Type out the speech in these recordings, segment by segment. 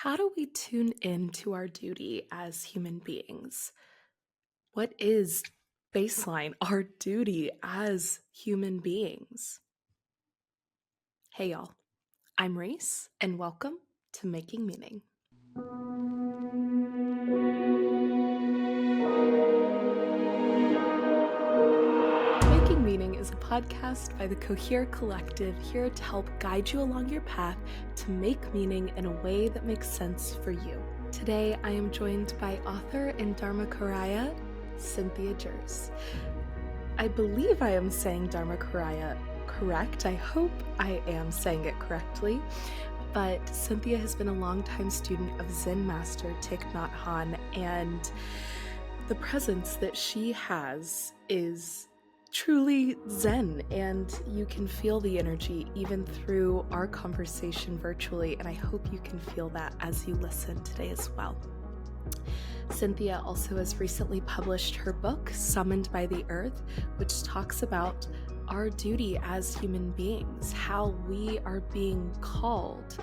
How do we tune in to our duty as human beings? What is baseline our duty as human beings? Hey, y'all. I'm Reese, and welcome to Making Meaning. Making Meaning is a podcast by the Cohere Collective, here to help guide you along your path to make meaning in a way that makes sense for you. Today, I am joined by author and Dharmakaya, Cynthia Jurs. I believe I am saying Dharmakaya correct. I hope I am saying it correctly. But Cynthia has been a longtime student of Zen master Thich Nhat Hanh, and the presence that she has is truly Zen, and you can feel the energy even through our conversation virtually, and I hope you can feel that as you listen today as well. Cynthia also has recently published her book, Summoned by the Earth, which talks about our duty as human beings, how we are being called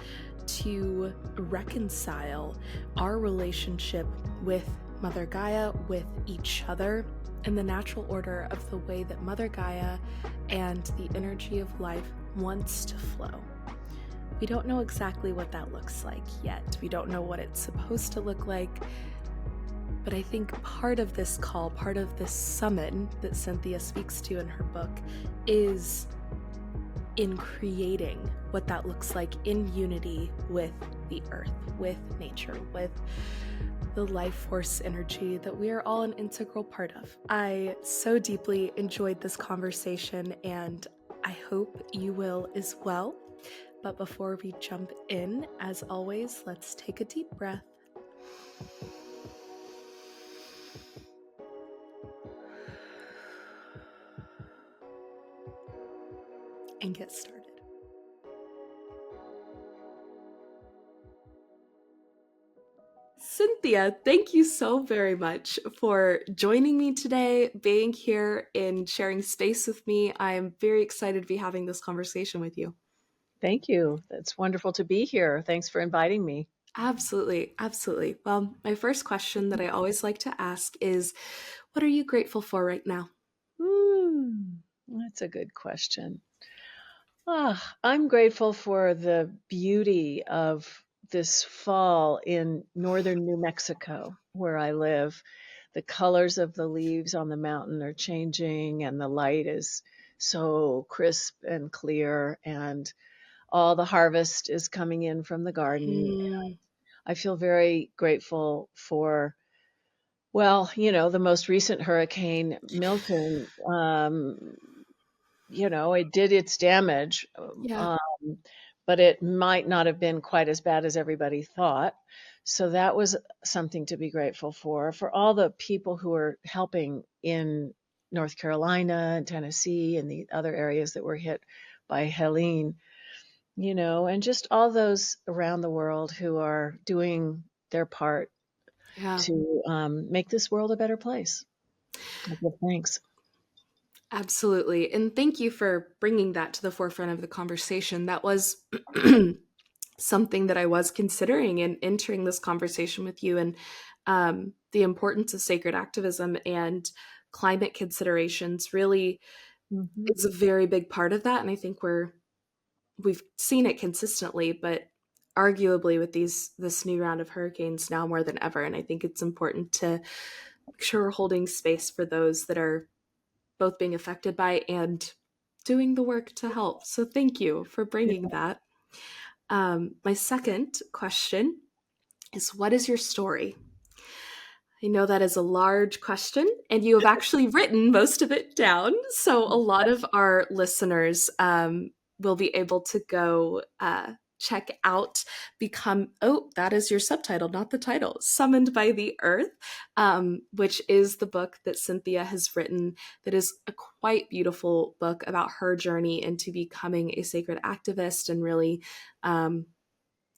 to reconcile our relationship with Mother Gaia, with each other, in the natural order of the way that Mother Gaia and the energy of life wants to flow. We don't know exactly what that looks like yet. We don't know what it's supposed to look like. But I think part of this call, part of this summon that Cynthia speaks to in her book is in creating what that looks like in unity with the earth, with nature, with the life force energy that we are all an integral part of. I so deeply enjoyed this conversation, and I hope you will as well. But before we jump in, as always, let's take a deep breath. And get started. Cynthia, thank you so very much for joining me today, being here and sharing space with me. I am very excited to be having this conversation with you. Thank you. It's wonderful to be here. Thanks for inviting me. Absolutely, absolutely. Well, my first question that I always like to ask is, what are you grateful for right now? That's a good question. I'm grateful for the beauty of this fall in northern New Mexico, where I live. The colors of the leaves on the mountain are changing, and the light is so crisp and clear, and all the harvest is coming in from the garden. I feel very grateful for, the most recent hurricane, Milton. It did its damage, Yeah. um, but it might not have been quite as bad as everybody thought. So that was something to be grateful for all the people who are helping in North Carolina and Tennessee and the other areas that were hit by Helene, and just all those around the world who are doing their part Yeah. to make this world a better place. Well, thanks. Absolutely. And thank you for bringing that to the forefront of the conversation. That was something that I was considering in entering this conversation with you, and the importance of sacred activism and climate considerations really Mm-hmm. is a very big part of that. And I think we've seen it consistently, but arguably with this new round of hurricanes now more than ever. And I think it's important to make sure we're holding space for those that are both being affected by and doing the work to help. So thank you for bringing that. My second question is, what is your story? I know that is a large question, and you have actually written most of it down. So a lot of our listeners will be able to go check out that is your subtitle, not the title, Summoned by the Earth, which is the book that Cynthia has written, that is a quite beautiful book about her journey into becoming a sacred activist and really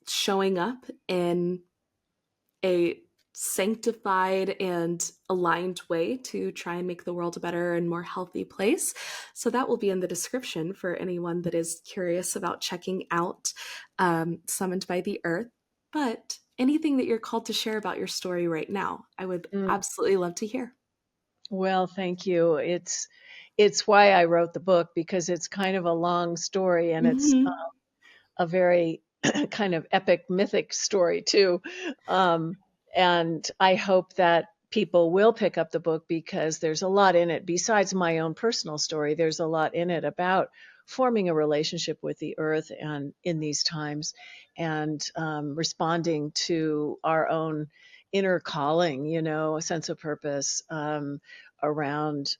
showing up in a sanctified and aligned way to try and make the world a better and more healthy place. So that will be in the description for anyone that is curious about checking out Summoned by the Earth. But anything that you're called to share about your story right now, I would Mm. absolutely love to hear. Well, thank you. It's why I wrote the book, because it's kind of a long story, and it's Hmm. a very kind of epic, mythic story too. Um, and I hope that people will pick up the book, because there's a lot in it. Besides my own personal story, there's a lot in it about forming a relationship with the earth and in these times, and responding to our own inner calling, a sense of purpose, around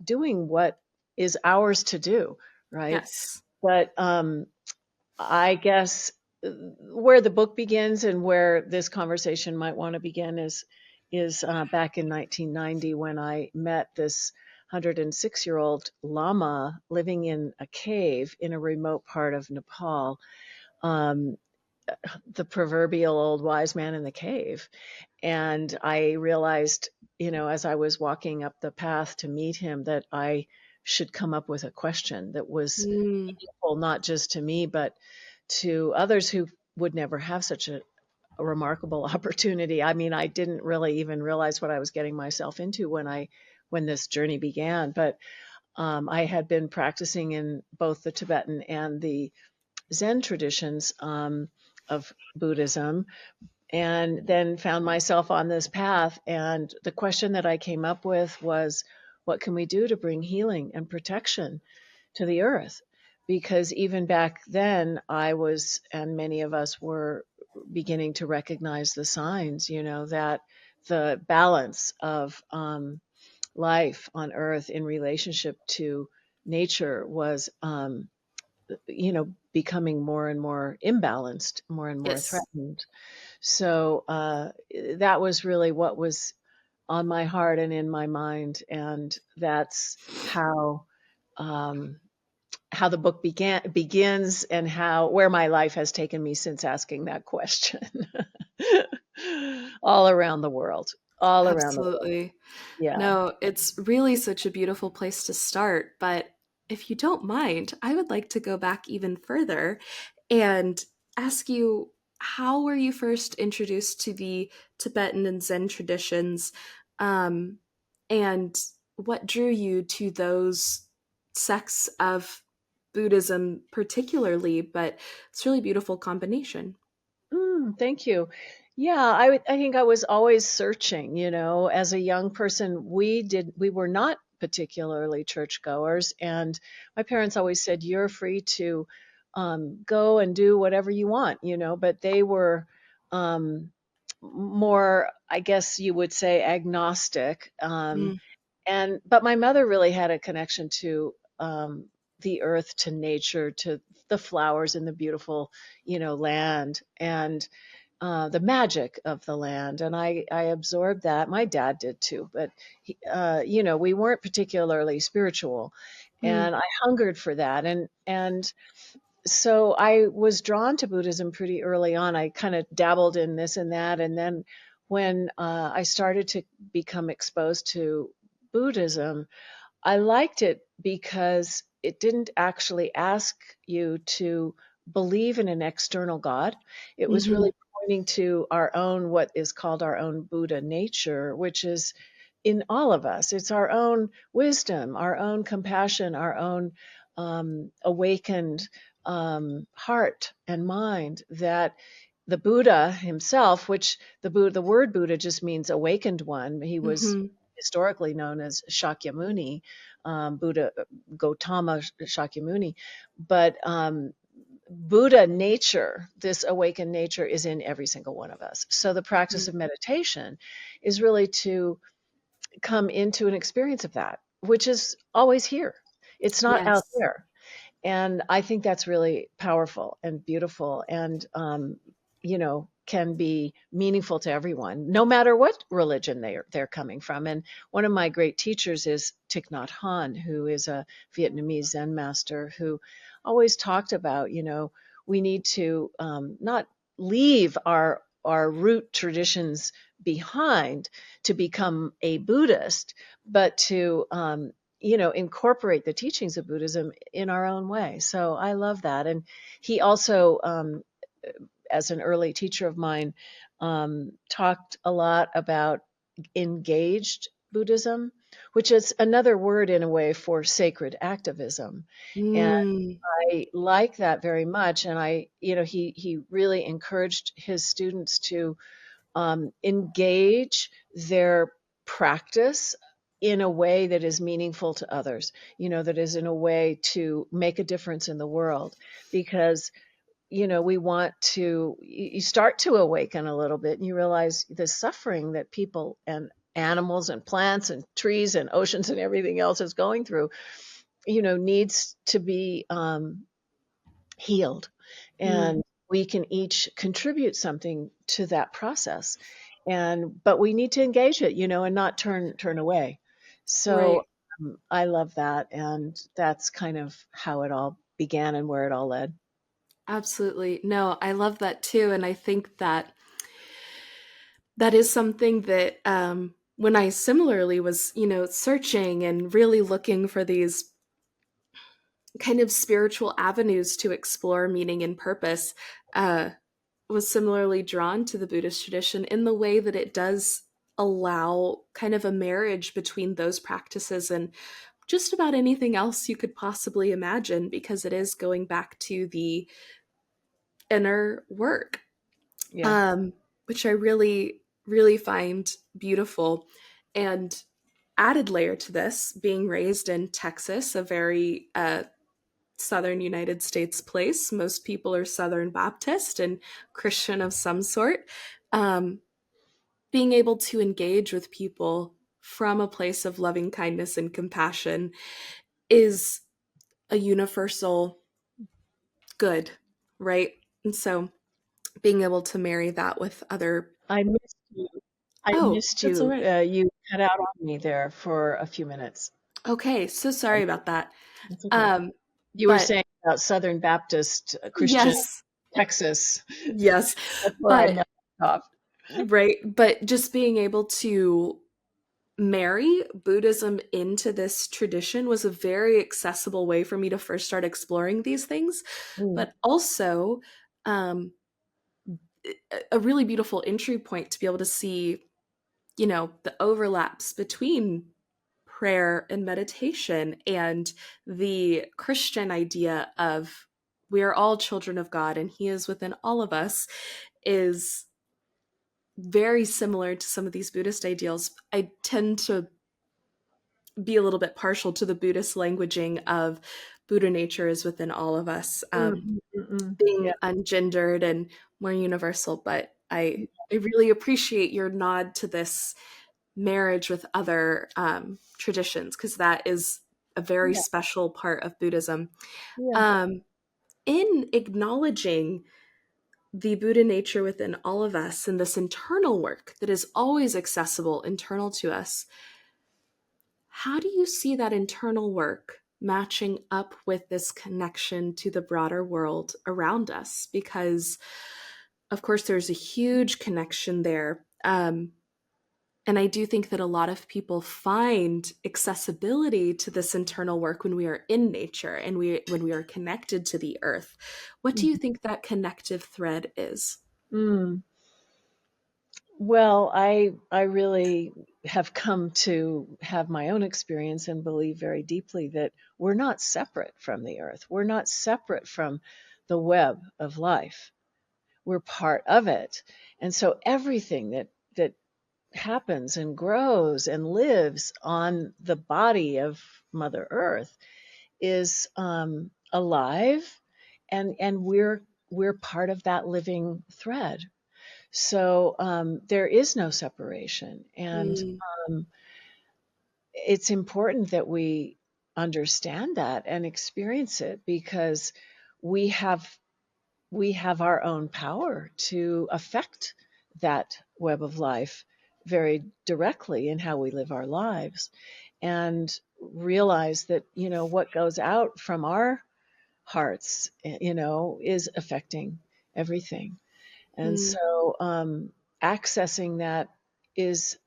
doing what is ours to do, right? Yes. But I guess where the book begins and where this conversation might want to begin is back in 1990, when I met this 106-year-old lama living in a cave in a remote part of Nepal, um, the proverbial old wise man in the cave. And I realized, as I was walking up the path to meet him, that I should come up with a question that was Mm, meaningful, not just to me, but to others who would never have such a remarkable opportunity. I mean, I didn't really even realize what I was getting myself into when this journey began. But I had been practicing in both the Tibetan and the Zen traditions of Buddhism, and then found myself on this path. And the question that I came up with was, what can we do to bring healing and protection to the earth? Because even back then, I was, and many of us were, beginning to recognize the signs, that the balance of life on earth in relationship to nature was, becoming more and more imbalanced, more and more yes. threatened. So that was really what was on my heart and in my mind, and that's um, how the book begins, and how where my life has taken me since asking that question. All around the world, all around the world. Absolutely. Yeah. No, it's really such a beautiful place to start. But if you don't mind, I would like to go back even further and ask you, how were you first introduced to the Tibetan and Zen traditions? Um, and what drew you to those sects of Buddhism, particularly? But it's a really beautiful combination. Thank you. Yeah, I think I was always searching, as a young person. We were not particularly churchgoers, and my parents always said, you're free to go and do whatever you want, but they were um, more, I guess you would say, agnostic. Mm, But my mother really had a connection to the earth, to nature, to the flowers in the beautiful, land, and the magic of the land. And I absorbed that. My dad did too, but we weren't particularly spiritual, mm, and I hungered for that. And so I was drawn to Buddhism pretty early on. I kind of dabbled in this and that, and then when I started to become exposed to Buddhism, I liked it because it didn't actually ask you to believe in an external God. It was hmm. really pointing to our own, what is called our own Buddha nature, which is in all of us. It's our own wisdom, our own compassion, our own awakened heart and mind, that the Buddha himself, which the word Buddha just means awakened one. He was Hmm. historically known as Shakyamuni, Buddha Gautama Shakyamuni, but Buddha nature, this awakened nature, is in every single one of us. So the practice of meditation is really to come into an experience of that, which is always here. It's not out Yes. there. And I think that's really powerful and beautiful, and can be meaningful to everyone, no matter what religion they're coming from. And one of my great teachers is Thich Nhat Hanh, who is a Vietnamese Zen master, who always talked about, we need to not leave our root traditions behind to become a Buddhist, but to incorporate the teachings of Buddhism in our own way. So I love that. And he also as an early teacher of mine, talked a lot about engaged Buddhism, which is another word in a way for sacred activism. And Mm, I like that very much. And he really encouraged his students to engage their practice in a way that is meaningful to others, that is in a way to make a difference in the world. Because we want to, you start to awaken a little bit and you realize the suffering that people and animals and plants and trees and oceans and everything else is going through, needs to be healed. mm, And we can each contribute something to that process. But we need to engage it, and not turn away. So right. I love that. And that's kind of how it all began and where it all led. Absolutely. No, I love that too. And I think that that is something that when I similarly was, searching and really looking for these kind of spiritual avenues to explore meaning and purpose, uh, was similarly drawn to the Buddhist tradition in the way that it does allow kind of a marriage between those practices and just about anything else you could possibly imagine, because it is going back to the inner work, Yeah. um, which I really, really find beautiful. And added layer to this, being raised in Texas, a very southern United States place. Most people are Southern Baptist and Christian of some sort. Um, Being able to engage with people from a place of loving kindness and compassion is a universal good, right? And so being able to marry that with other. I missed you. I Oh, missed that's all you. right. You cut out on me there for a few minutes. Okay, so sorry about that. That's okay. Um, You were but saying about Southern Baptist Christian yes, Texas. yes, That's where I but met off. right, but just being able to marry Buddhism into this tradition was a very accessible way for me to first start exploring these things, Mm, but also um, a really beautiful entry point to be able to see, the overlaps between prayer and meditation and the Christian idea of we are all children of God and He is within all of us is very similar to some of these Buddhist ideals. I tend to be a little bit partial to the Buddhist languaging of Buddha nature is within all of us, Yeah, being ungendered and more universal. But I really appreciate your nod to this marriage with other traditions, because that is a very yeah, special part of Buddhism. yeah. Um, in acknowledging the Buddha nature within all of us and this internal work that is always accessible, internal to us, how do you see that internal work matching up with this connection to the broader world around us? Because, of course, there's a huge connection there. And I do think that a lot of people find accessibility to this internal work when we are in nature and when we are connected to the earth. What do you Mhm. think that connective thread is? Mm. Well, I really have come to have my own experience and believe very deeply that we're not separate from the earth. We're not separate from the web of life. We're part of it. And so everything that happens and grows and lives on the body of Mother Earth is alive, and we're part of that living thread. So there is no separation, and Mm, um, it's important that we understand that and experience it, because we have we have our own power to affect that web of life very directly in how we live our lives, and realize that what goes out from our hearts is affecting everything. And mm, so accessing that is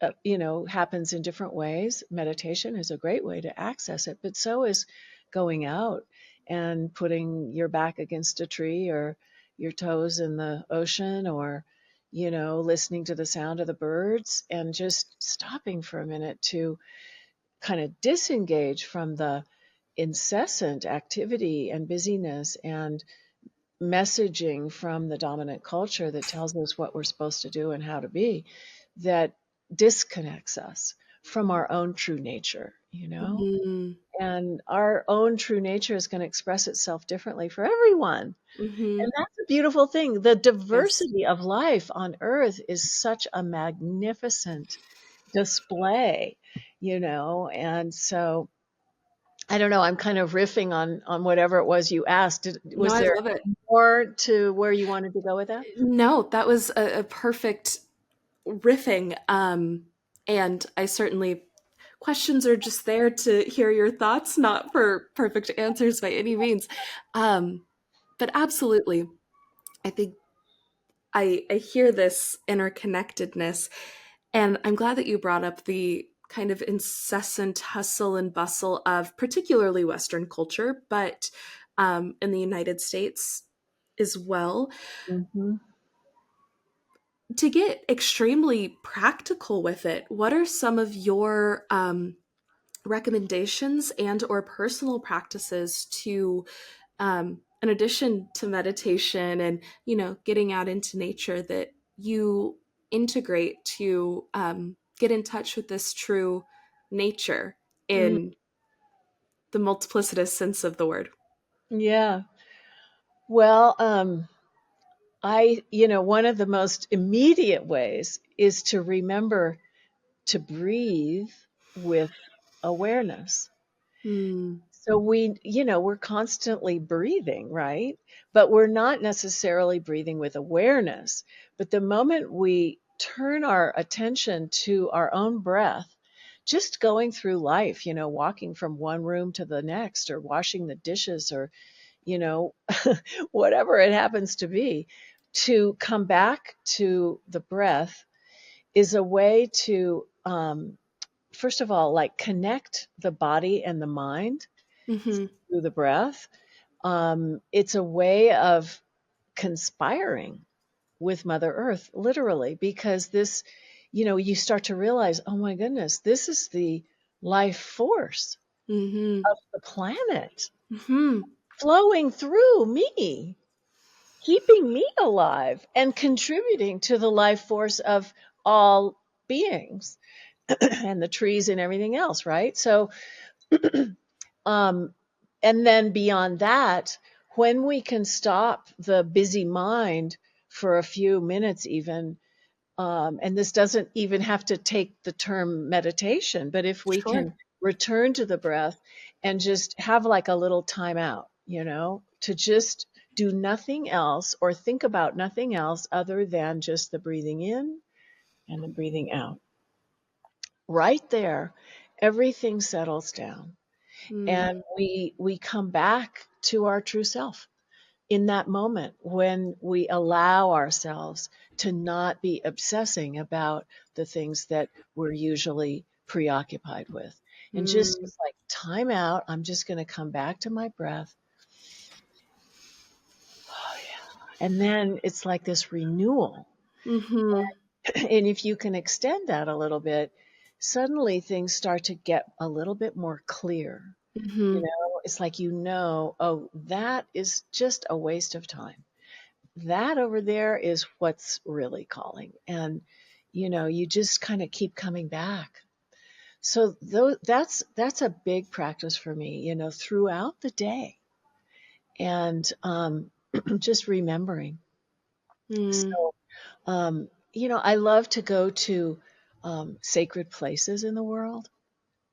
happens in different ways. Meditation is a great way to access it, but so is going out and putting your back against a tree, or your toes in the ocean, or, listening to the sound of the birds, and just stopping for a minute to kind of disengage from the incessant activity and busyness and messaging from the dominant culture that tells us what we're supposed to do and how to be, that disconnects us from our own true nature, Mm-hmm. and our own true nature is going to express itself differently for everyone. Mm-hmm. And that's a beautiful thing. The Yes. diversity of life on earth is such a magnificent display, and so I don't know, I'm kind of riffing on whatever it was you asked. No, Was I there love it. more to where you wanted to go with that? No, that was a perfect riffing. And I certainly, questions are just there to hear your thoughts, not for perfect answers by any means. But absolutely, I think I hear this interconnectedness, and I'm glad that you brought up the kind of incessant hustle and bustle of particularly Western culture, but in the United States as well. Hmm. To get extremely practical with it, what are some of your recommendations and or personal practices to, in addition to meditation and getting out into nature, that you integrate to get in touch with this true nature Mm, in the multiplicitous sense of the word? yeah. Well, one of the most immediate ways is to remember to breathe with awareness. Hmm. So we're constantly breathing, right? But we're not necessarily breathing with awareness. But the moment we turn our attention to our own breath, just going through life, walking from one room to the next, or washing the dishes, or, you know, whatever it happens to be, to come back to the breath is a way to, first of all, like, connect the body and the mind Mm-hmm. through the breath. It's a way of conspiring with Mother Earth, literally, because you start to realize, oh my goodness, this is the life force Mm-hmm. of the planet Mm-hmm. flowing through me, keeping me alive and contributing to the life force of all beings and the trees and everything else, right? So, um, and then beyond that, when we can stop the busy mind for a few minutes, even, and this doesn't even have to take the term meditation, but if we Sure. can return to the breath and just have like a little time out, to just do nothing else or think about nothing else other than just the breathing in and the breathing out. Right there, everything settles down, Mm. and we come back to our true self in that moment, when we allow ourselves to not be obsessing about the things that we're usually preoccupied with, and just Mm. it's like, time out, I'm just going to come back to my breath. Oh, yeah. And then it's like this renewal. Mm-hmm. And if you can extend that a little bit, suddenly things start to get a little bit more clear. Mm-hmm. It's like, oh, that is just a waste of time. That over there is what's really calling. And, you just kind of keep coming back. So that's a big practice for me, throughout the day. And just remembering. Mm. So, I love to go to sacred places in the world,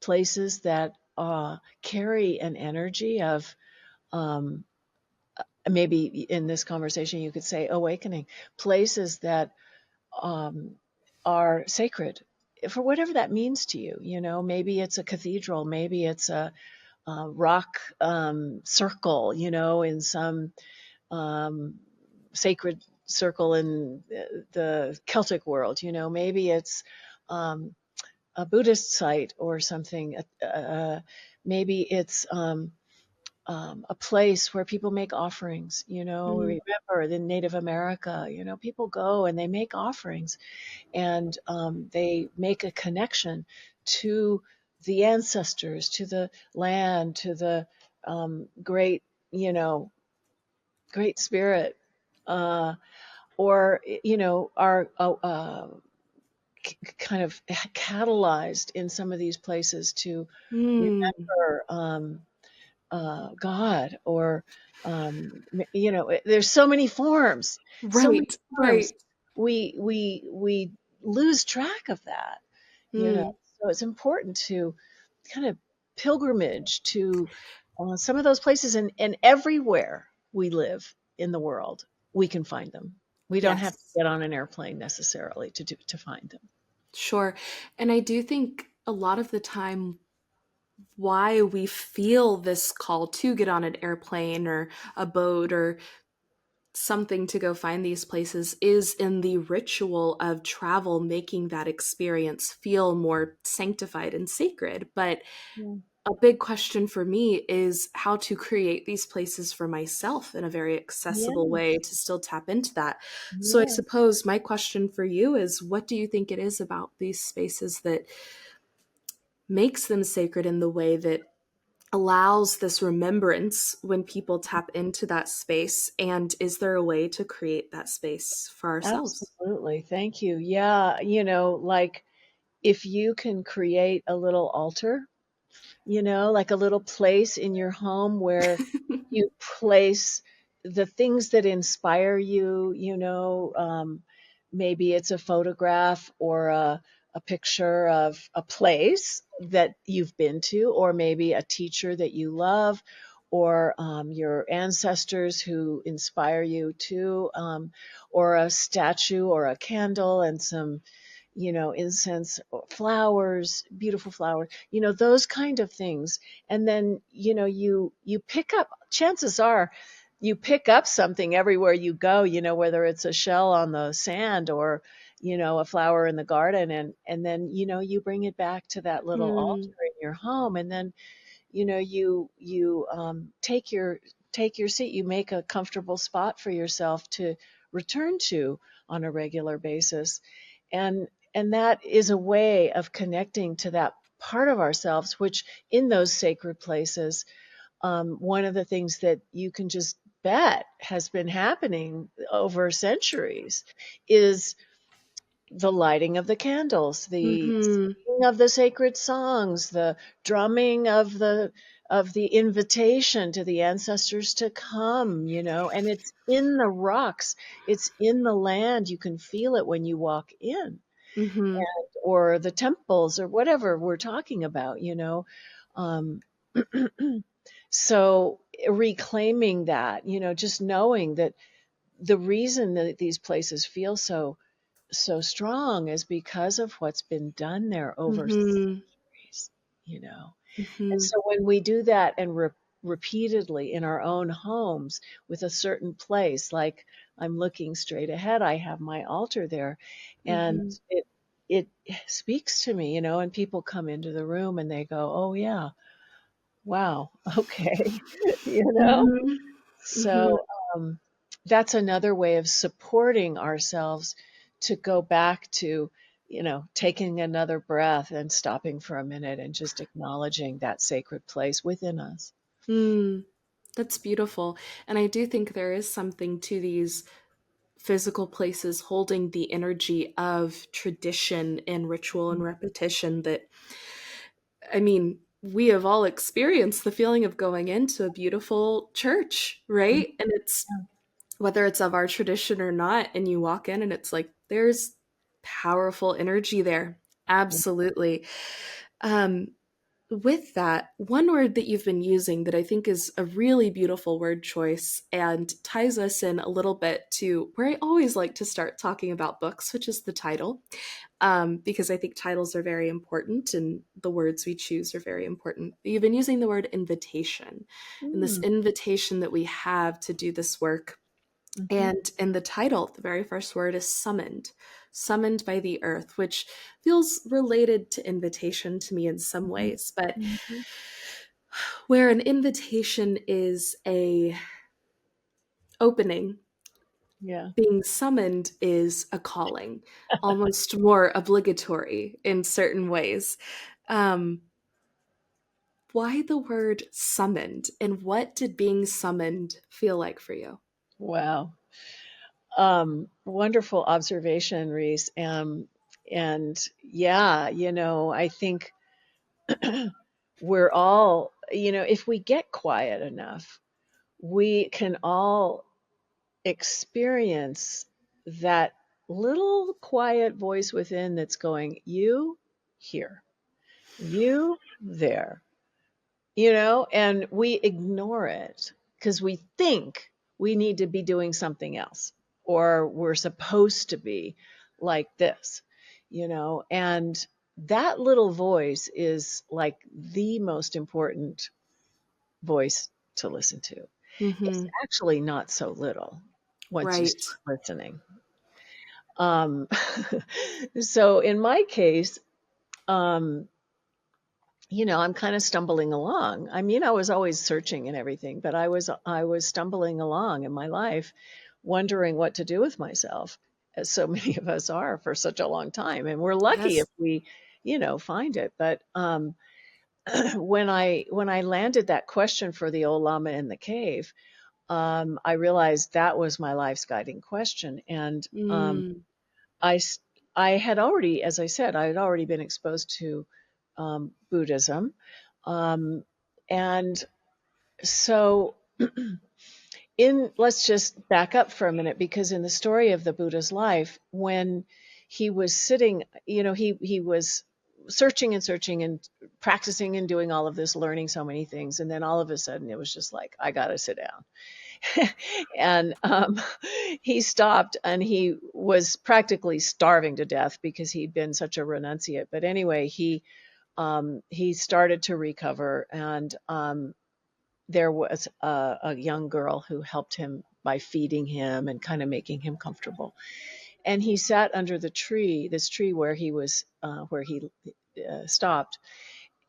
places that carry an energy of, um, maybe in this conversation you could say, awakening, places that um, are sacred for whatever that means to you. Maybe it's a cathedral, maybe it's a rock circle, in some um, sacred circle in the Celtic world. Maybe it's um, a Buddhist site or something. Maybe it's a place where people make offerings. Mm. Remember in Native America, people go and they make offerings, and they make a connection to the ancestors, to the land, to the great, great spirit, uh, or are kind of catalyzed in some of these places to Mm. remember God, or there's so many forms, so many Right, forms. right. We lose track of that, you know. Mm. So it's important to kind of pilgrimage to some of those places, and everywhere we live in the world, we can find them. We don't have to Yes, get on an airplane necessarily to find them. sure. And I do think a lot of the time why we feel this call to get on an airplane or a boat or something to go find these places is in the ritual of travel, making that experience feel more sanctified and sacred. But Yeah. a big question for me is how to create these places for myself in a very accessible Yeah. way to still tap into that. So I Yeah. suppose my question for you is what do you think it is about these spaces that makes them sacred in the way that allows this remembrance when people tap into that space? And is there a way to create that space for ourselves? Absolutely. Thank you. Yeah. Like, if you can create a little altar, like a little place in your home where you place the things that inspire you, maybe it's a photograph or a picture of a place that you've been to, or maybe a teacher that you love, or your ancestors who inspire you too, or a statue or a candle and some incense, or flowers, beautiful flowers, those kind of things. And then, you pick up, chances are you pick up something everywhere you go, whether it's a shell on the sand or, a flower in the garden. And then, you bring it back to that little altar Hmm. in your home. And then, you take your seat, you make a comfortable spot for yourself to return to on a regular basis. And that is a way of connecting to that part of ourselves, which in those sacred places, one of the things that you can just bet has been happening over centuries is the lighting of the candles, the Hmm. singing of the sacred songs, the drumming of the invitation to the ancestors to come, and it's in the rocks, it's in the land. You can feel it when you walk in, Hmm. or the temples, or whatever we're talking about, Um, so reclaiming that, just knowing that the reason that these places feel so strong is because of what's been done there over Hmm. centuries, you know. And Hmm. so when we do that and repeatedly in our own homes with a certain place, like I'm looking straight ahead, I have my altar there, and Hmm. it speaks to me, and people come into the room and they go, "Oh yeah, wow, okay," you know. Hmm. Hmm. So um, that's another way of supporting ourselves to go back to, taking another breath and stopping for a minute and just acknowledging that sacred place within us. Mm. That's beautiful. And I do think there is something to these physical places holding the energy of tradition and ritual and repetition that, I mean, we have all experienced the feeling of going into a beautiful church, Mhm. right? And it's whether it's of our tradition or not, and you walk in and it's like there's powerful energy there. Absolutely. Um, with that, one word that you've been using that I think is a really beautiful word choice and ties us in a little bit to where I always like to start talking about books, which is the title, because I think titles are very important and the words we choose are very important. You've been using the word invitation and this Mm, invitation that we have to do this work. mhm, And in the title, the very first word is summoned, summoned by the earth, which feels related to invitation to me in some mhm, ways. But mhm. Where an invitation is a opening, Yeah. being summoned is a calling, almost more obligatory in certain ways. Um, why the word summoned, and what did being summoned feel like for you? Wow. Wonderful observation, Reese. And yeah, I think we're all, if we get quiet enough, we can all experience that little quiet voice within that's going, you here, you there, and we ignore it because we think we need to be doing something else or we're supposed to be like this, and that little voice is like the most important voice to listen to. It's Hmm. actually not so little once you Right. start listening. Um, so in my case, um, I'm kind of stumbling along. I mean, I was always searching and everything, but I was stumbling along in my life, wondering what to do with myself, as so many of us are for such a long time. And we're lucky if Yes. we, find it. But when I landed that question for the old lama in the cave, I realized that was my life's guiding question. And Mm. I, s- I had already, as I said, I had already been exposed to Buddhism. Um, and so let's just back up for a minute, because in the story of the Buddha's life, when he was sitting, he was searching and searching and practicing and doing all of this, learning so many things. And then all of a sudden it was just like, I got to sit down. And he stopped, and he was practically starving to death because he'd been such a renunciate. But anyway, he started to recover, and there was a young girl who helped him by feeding him and kind of making him comfortable. And he sat under this tree where he stopped,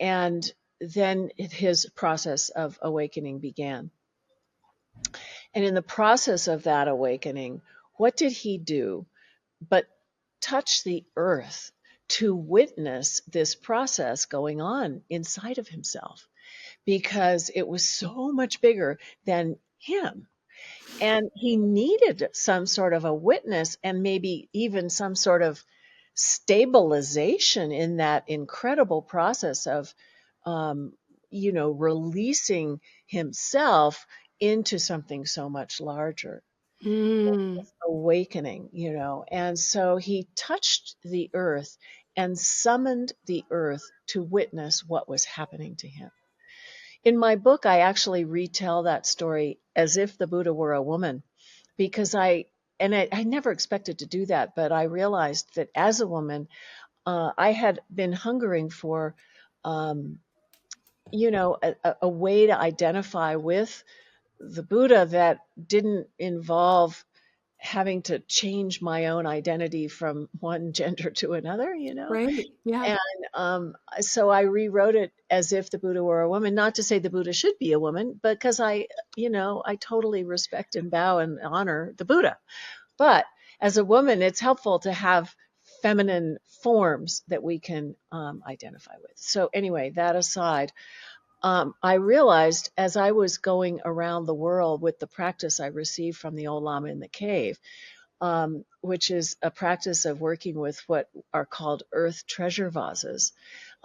and then his process of awakening began. And in the process of that awakening, what did he do but touch the earth to witness this process going on inside of himself? Because it was so much bigger than him. And he needed some sort of a witness, and maybe even some sort of stabilization in that incredible process of, um, releasing himself into something so much larger, Mm. awakening, And so he touched the earth and summoned the earth to witness what was happening to him. In my book, I actually retell that story as if the Buddha were a woman, because I never expected to do that, but I realized that as a woman, I had been hungering for, um, a way to identify with the Buddha that didn't involve having to change my own identity from one gender to another. Right. Yeah. And so I rewrote it as if the Buddha were a woman, not to say the Buddha should be a woman, but because I totally respect and bow and honor the Buddha. But as a woman, it's helpful to have feminine forms that we can identify with. So anyway, that aside, I realized as I was going around the world with the practice I received from the old Lama in the cave, which is a practice of working with what are called earth treasure vases,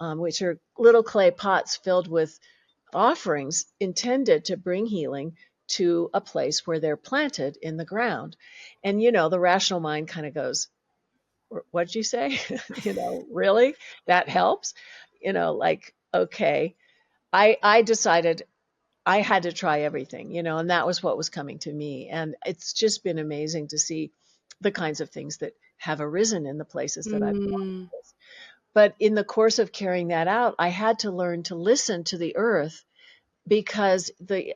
which are little clay pots filled with offerings intended to bring healing to a place where they're planted in the ground. And, the rational mind kind of goes, what'd you say? Really? That helps? Like, okay. I decided I had to try everything, and that was what was coming to me. And it's just been amazing to see the kinds of things that have arisen in the places that I've gone. Mm. But in the course of carrying that out, I had to learn to listen to the earth, because the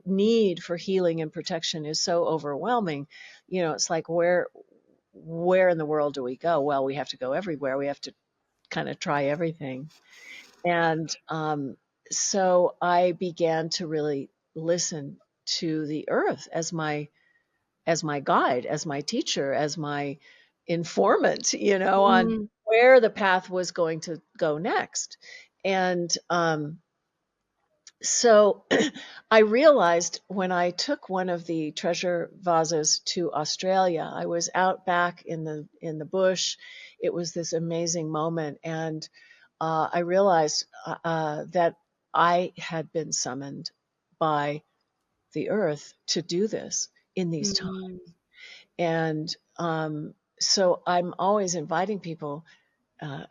need for healing and protection is so overwhelming. It's like, where in the world do we go? Well, we have to go everywhere. We have to kind of try everything. And so I began to really listen to the earth as my guide, as my teacher, as my informant, on Mm, where the path was going to go next. And so I realized when I took one of the treasure vases to Australia, I was out back in the bush. It was this amazing moment, and I realized that I had been summoned by the earth to do this in these times. mm, And so I'm always inviting people,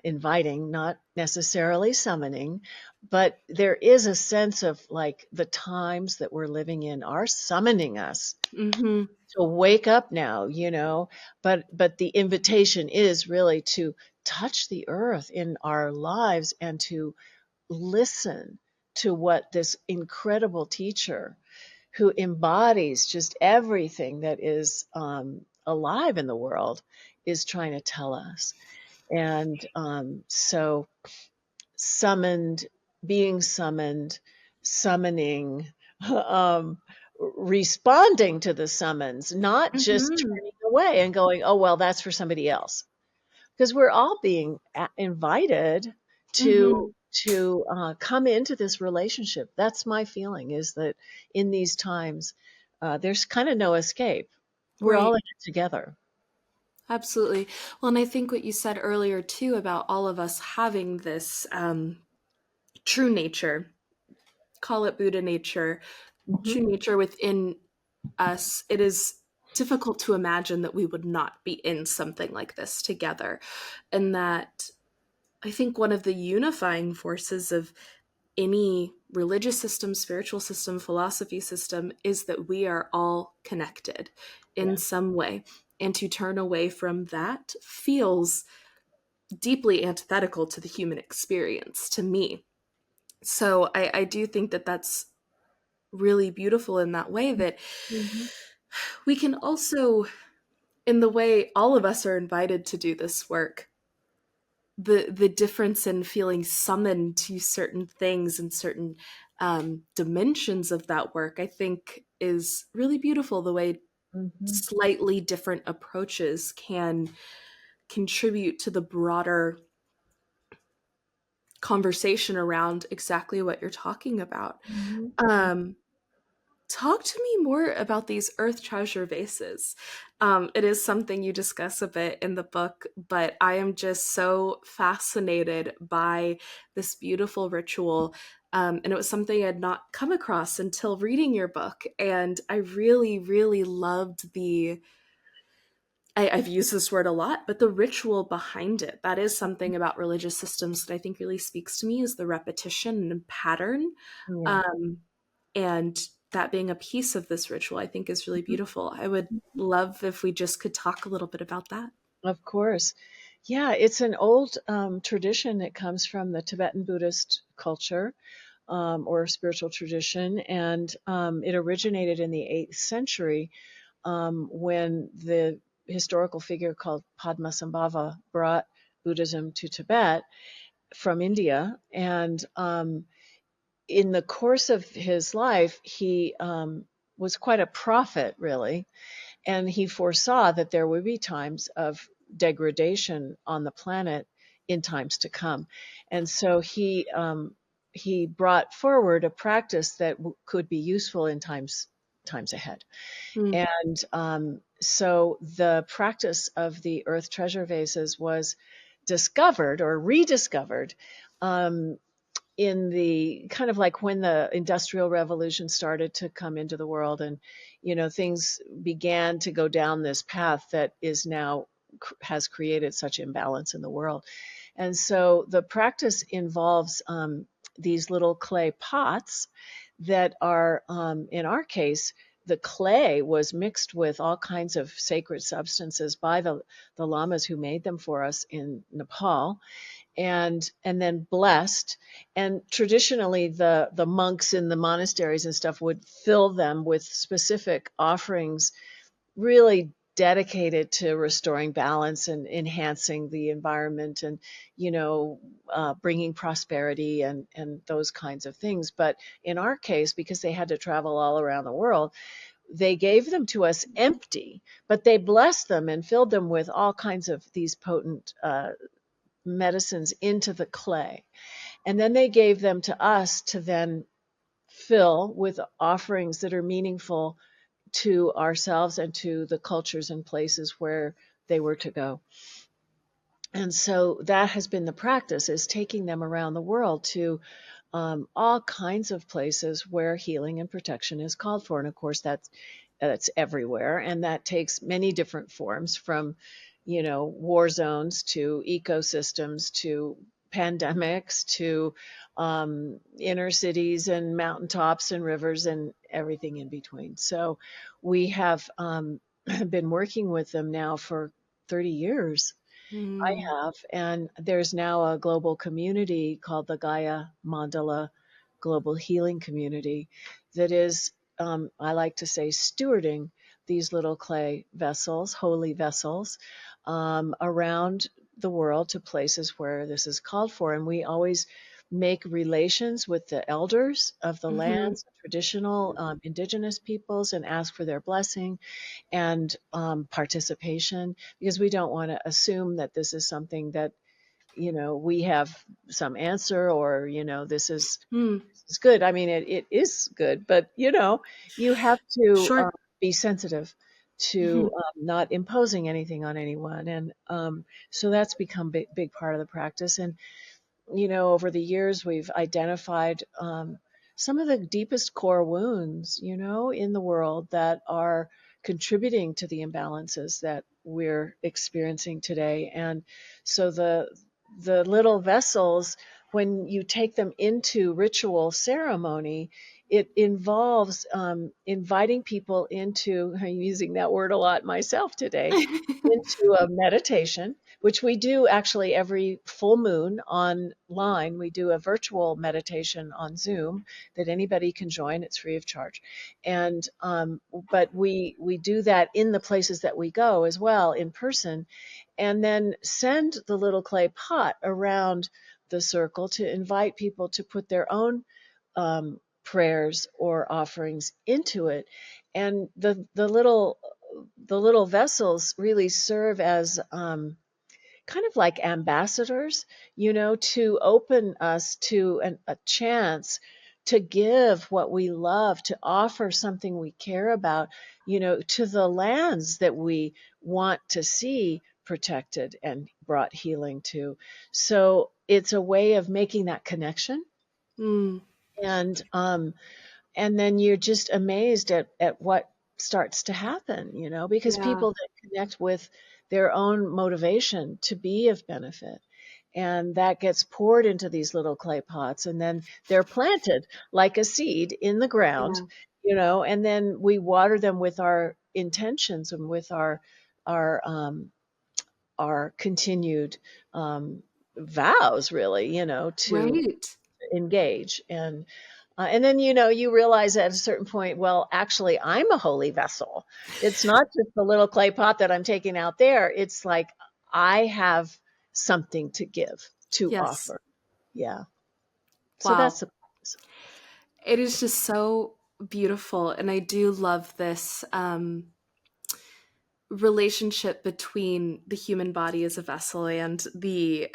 inviting, not necessarily summoning, but there is a sense of like the times that we're living in are summoning us mm-hmm. to wake up now, but the invitation is really to touch the earth in our lives and to listen to what this incredible teacher who embodies just everything that is alive in the world is trying to tell us. And so, summoned, being summoned, summoning, um, responding to the summons, not just Mm-hmm. turning away and going, oh, well, that's for somebody else. Because we're all being invited Mm-hmm. to come into this relationship. That's my feeling, is that in these times, there's kind of no escape. We're all Right. in it together. Absolutely. Well, and I think what you said earlier too about all of us having this true nature, call it Buddha nature, Hmm. true nature within us, it is difficult to imagine that we would not be in something like this together. And that I think one of the unifying forces of any religious system, spiritual system, philosophy system is that we are all connected in Yeah. some way. And to turn away from that feels deeply antithetical to the human experience, to me. So I do think that that's really beautiful in that way, that Hmm. we can also, in the way all of us are invited to do this work, the difference in feeling summoned to certain things and certain dimensions of that work, I think is really beautiful. The way Hmm. slightly different approaches can contribute to the broader conversation around exactly what you're talking about. Hmm. Um, Talk to me more about these earth treasure vases. It is something you discuss a bit in the book, but I am just so fascinated by this beautiful ritual. And it was something I had not come across until reading your book. And I really, really loved I've used this word a lot, but the ritual behind it. That is something about religious systems that I think really speaks to me, is the repetition and pattern. Yeah. Um, and that being a piece of this ritual, I think is really beautiful. I would love if we just could talk a little bit about that. Of course. Yeah, it's an old tradition that comes from the Tibetan Buddhist culture, or spiritual tradition, and it originated in the 8th century, when the historical figure called Padmasambhava brought Buddhism to Tibet from India. And in the course of his life, he was quite a prophet, really, and he foresaw that there would be times of degradation on the planet in times to come. And so he brought forward a practice that could be useful in times ahead. Mm, And so the practice of the earth treasure vases was discovered or rediscovered, um, in the kind of like when the industrial revolution started to come into the world, and things began to go down this path that is now has created such imbalance in the world. And so the practice involves these little clay pots that are, in our case, the clay was mixed with all kinds of sacred substances by the lamas who made them for us in Nepal, and then blessed. And traditionally, the monks in the monasteries and stuff would fill them with specific offerings, really dedicated to restoring balance and enhancing the environment and, bringing prosperity and those kinds of things. But in our case, because they had to travel all around the world, they gave them to us empty, but they blessed them and filled them with all kinds of these potent medicines into the clay. And then they gave them to us to then fill with offerings that are meaningful to ourselves and to the cultures and places where they were to go. And so that has been the practice, is taking them around the world to all kinds of places where healing and protection is called for. And of course, that's everywhere. And that takes many different forms, from, war zones to ecosystems to pandemics to inner cities and mountaintops and rivers and everything in between. So we have been working with them now for 30 years. I Mm. have, and there's now a global community called the Gaia Mandala Global Healing Community that is, I like to say, stewarding these little clay vessels, holy vessels, around the world to places where this is called for. And we always make relations with the elders of the Hmm. lands, traditional indigenous peoples, and ask for their blessing and participation, because we don't want to assume that this is something that, we have some answer, or, Mm. this is good. I mean, it is good, but, you have to Sure. be sensitive Hmm. to not imposing anything on anyone. And so that's become a big part of the practice. And over the years, we've identified some of the deepest core wounds, in the world that are contributing to the imbalances that we're experiencing today. And so the little vessels, when you take them into ritual ceremony, it involves inviting people into, I'm using that word a lot myself today, into a meditation, which we do actually every full moon online. We do a virtual meditation on Zoom that anybody can join. It's free of charge. And but we do that in the places that we go as well, in person, and then send the little clay pot around the circle to invite people to put their own prayers or offerings into it. And the little vessels really serve as kind of like ambassadors, to open us to a chance to give what we love, to offer something we care about, to the lands that we want to see protected and brought healing to. So it's a way of making that connection. Mm. And and then you're just amazed at what starts to happen, because Yeah. people that connect with their own motivation to be of benefit, and that gets poured into these little clay pots, and then they're planted like a seed in the ground, Yeah. and then we water them with our intentions and with our our continued vows, really, to Right. engage. And then, you realize at a certain point, well, actually, I'm a holy vessel. It's not just the little clay pot that I'm taking out there. It's like I have something to give, to Yes. offer. Yeah. So that's Wow. the It is just so beautiful. And I do love this relationship between the human body as a vessel and the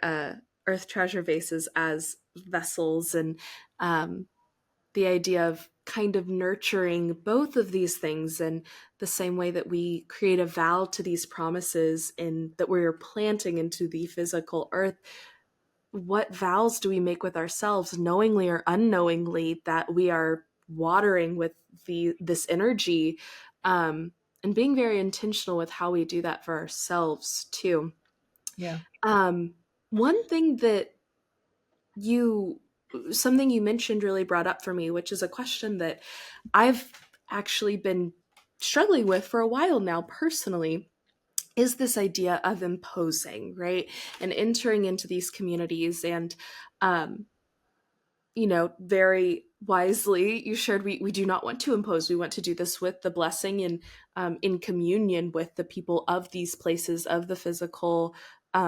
earth treasure vases as vessels, and um, the idea of kind of nurturing both of these things in the same way that we create a vow to these promises in that we're planting into the physical earth. What vows do we make with ourselves, knowingly or unknowingly, that we are watering with this energy, um, and being very intentional with how we do that for ourselves too. yeah. um, One thing that you something you mentioned really brought up for me, which is a question that I've actually been struggling with for a while now personally, is this idea of imposing, right? And entering into these communities and, very wisely. You shared we do not want to impose. We want to do this with the blessing and in communion with the people of these places, of the physical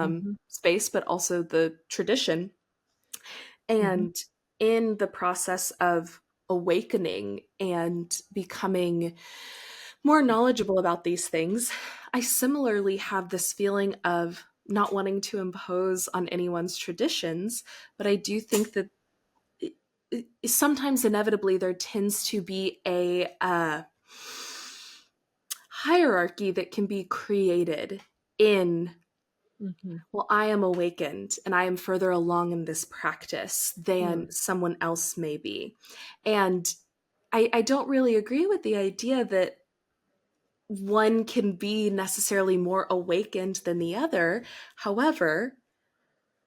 Mhm, space, but also the tradition. mhm, And in the process of awakening and becoming more knowledgeable about these things, I similarly have this feeling of not wanting to impose on anyone's traditions, but I do think that sometimes inevitably there tends to be a hierarchy that can be created in, mhm. well, I am awakened and I am further along in this practice Mm, than someone else may be. And I don't really agree with the idea that one can be necessarily more awakened than the other. However,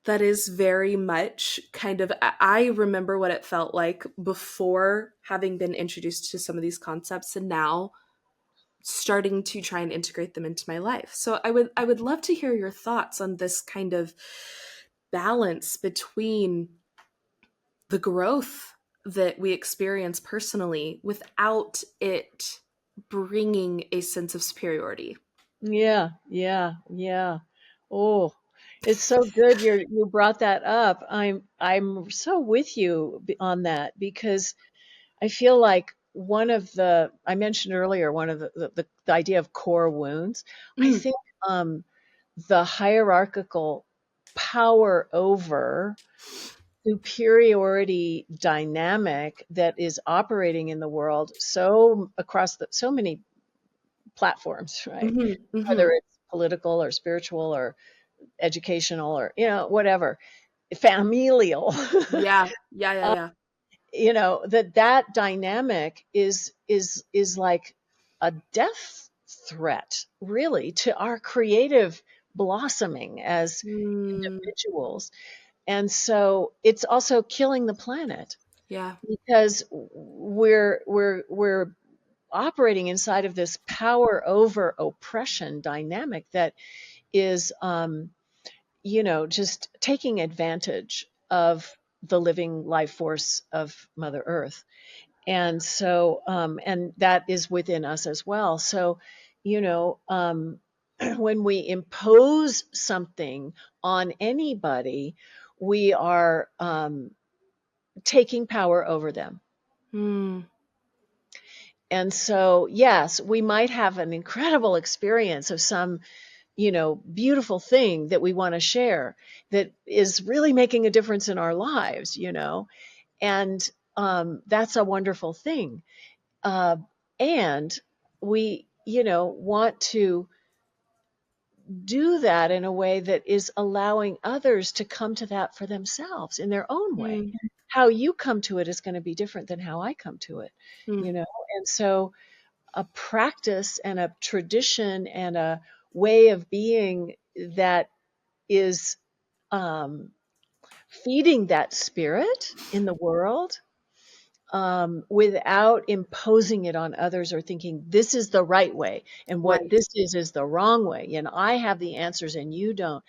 that is very much kind of, I remember what it felt like before having been introduced to some of these concepts and now starting to try and integrate them into my life. So I would love to hear your thoughts on this kind of balance between the growth that we experience personally without it bringing a sense of superiority. yeah, yeah, yeah. Oh, it's so good you brought that up. I'm so with you on that because I feel like one of the I mentioned earlier one of the idea of core wounds. I Mm, think um, the hierarchical power over superiority dynamic that is operating in the world so across so many platforms, right? mhm, Whether mhm. it's political or spiritual or educational or whatever, familial. Yeah, yeah, yeah, yeah. That dynamic is like a death threat really to our creative blossoming as Mm, individuals. And so it's also killing the planet yeah. because we're operating inside of this power over oppression dynamic that is just taking advantage of the living life force of Mother Earth. And so, and that is within us as well. So, when we impose something on anybody, we are taking power over them. Mm, And so, yes, we might have an incredible experience of some, beautiful thing that we want to share that is really making a difference in our lives. And that's a wonderful thing. Uh, and we, want to do that in a way that is allowing others to come to that for themselves in their own way. mm, How you come to it is going to be different than how I come to it, mm, you know? And so a practice and a tradition and a way of being that is um, feeding that spirit in the world without imposing it on others or thinking this is the right way and what right. this is the wrong way and I have the answers and you don't.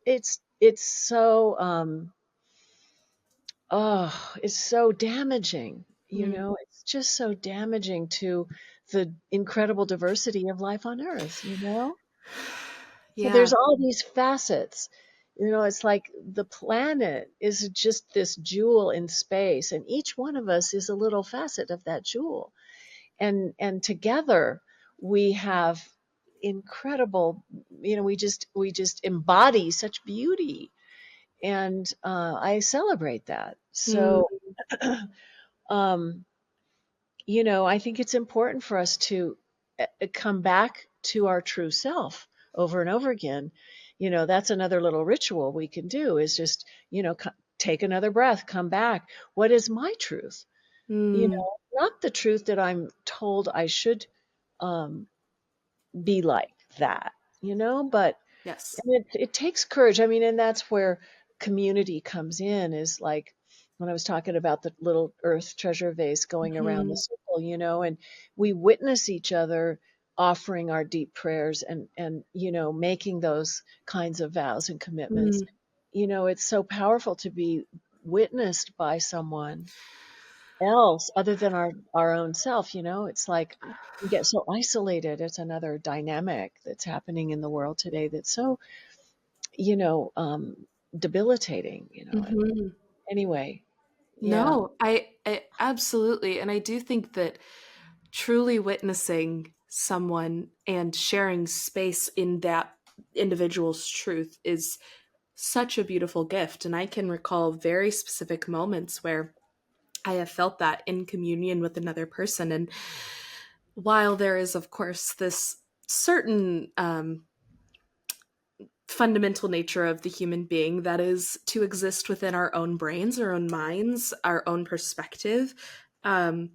It's so it's so damaging. Mm, It's just so damaging to the incredible diversity of life on Earth. So yeah. there's all these facets. It's like the planet is just this jewel in space, and each one of us is a little facet of that jewel. And together we have incredible, we just embody such beauty, and I celebrate that. Mm, So, um, I think it's important for us to come back to our true self over and over again. That's another little ritual we can do is just, take another breath, come back. What is my truth? mm, Not the truth that I'm told I should um, be like that, but yes. and it takes courage. I mean, and that's where community comes in, is like when I was talking about the little earth treasure vase going around the Mhm, circle, and we witness each other offering our deep prayers and making those kinds of vows and commitments. mm. It's so powerful to be witnessed by someone. else other than our own self. It's like we get so isolated. It's another dynamic that's happening in the world today that's so, you know, um, debilitating. Hmm. Anyway, yeah. No, I absolutely. And I do think that truly witnessing someone and sharing space in that individual's truth is such a beautiful gift. And I can recall very specific moments where I have felt that in communion with another person. And while there is, of course, this certain fundamental nature of the human being that is to exist within our own brains, our own minds, our own perspective, um,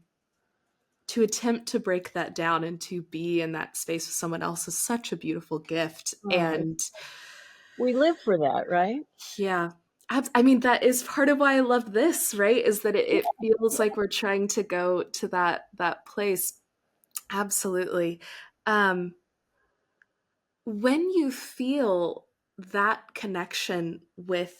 to attempt to break that down and to be in that space with someone else is such a beautiful gift. Oh, And we live for that, right? yeah, I mean, that is part of why I love this, right? Is that Yeah, it feels yeah. like we're trying to go to that place. Absolutely. Um, when you feel that connection with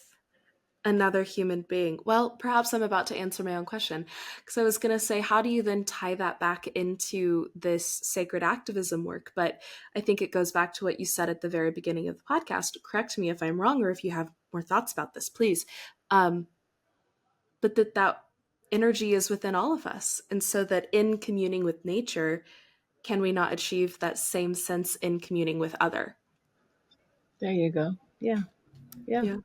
another human being, well, perhaps I'm about to answer my own question because I was going to say, how do you then tie that back into this sacred activism work? But I think it goes back to what you said at the very beginning of the podcast. Correct me if I'm wrong, or if you have more thoughts about this, please. Um, but that energy is within all of us. And so that in communing with nature, can we not achieve that same sense in communing with other? There you go. Yeah, yeah. Yeah.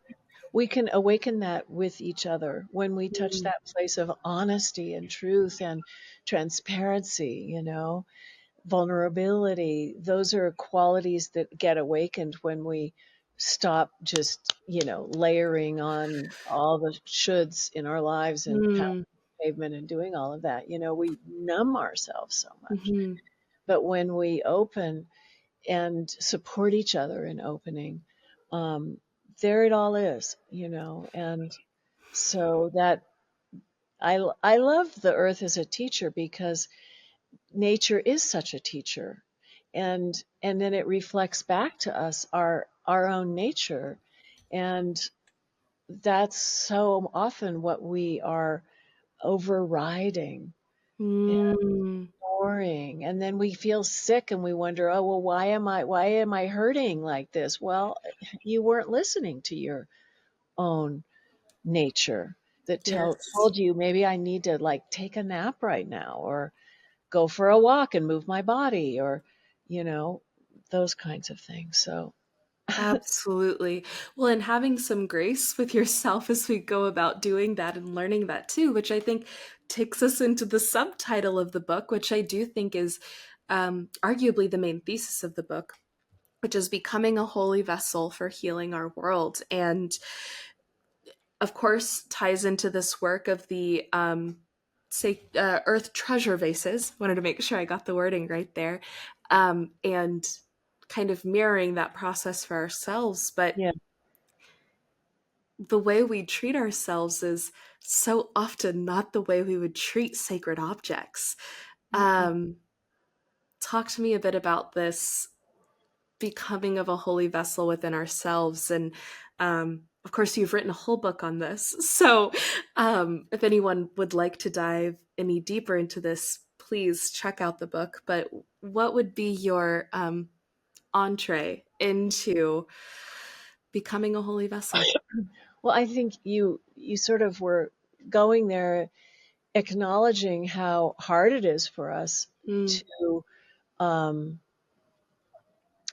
We can awaken that with each other when we touch Mm. that place of honesty and truth and transparency, vulnerability. Those are qualities that get awakened when we stop just layering on all the shoulds in our lives and pounding Mm. the pavement and doing all of that. We numb ourselves so much. Hmm. But when we open and support each other in opening, um, there it all is. And so that I love the earth as a teacher because nature is such a teacher, and then it reflects back to us our own nature, and that's so often what we are overriding and Mm. ignoring, and then we feel sick and we wonder, oh well, why am I hurting like this? Well, you weren't listening to your own nature that Yes. told you maybe I need to like take a nap right now, or go for a walk and move my body, or you know those kinds of things. So Absolutely. Well, and having some grace with yourself as we go about doing that and learning that too, which I think takes us into the subtitle of the book, which I do think is arguably the main thesis of the book, which is becoming a holy vessel for healing our world. And of course, ties into this work of the say earth treasure vases. Wanted to make sure I got the wording right there, and kind of mirroring that process for ourselves. But yeah. the way we treat ourselves is so often not the way we would treat sacred objects. Mm-mm. Um, Talk to me a bit about this becoming of a holy vessel within ourselves. And of course, you've written a whole book on this. So if anyone would like to dive any deeper into this, please check out the book. But what would be your entree into becoming a holy vessel? Well, I think you sort of were going there, acknowledging how hard it is for us Mm. to um,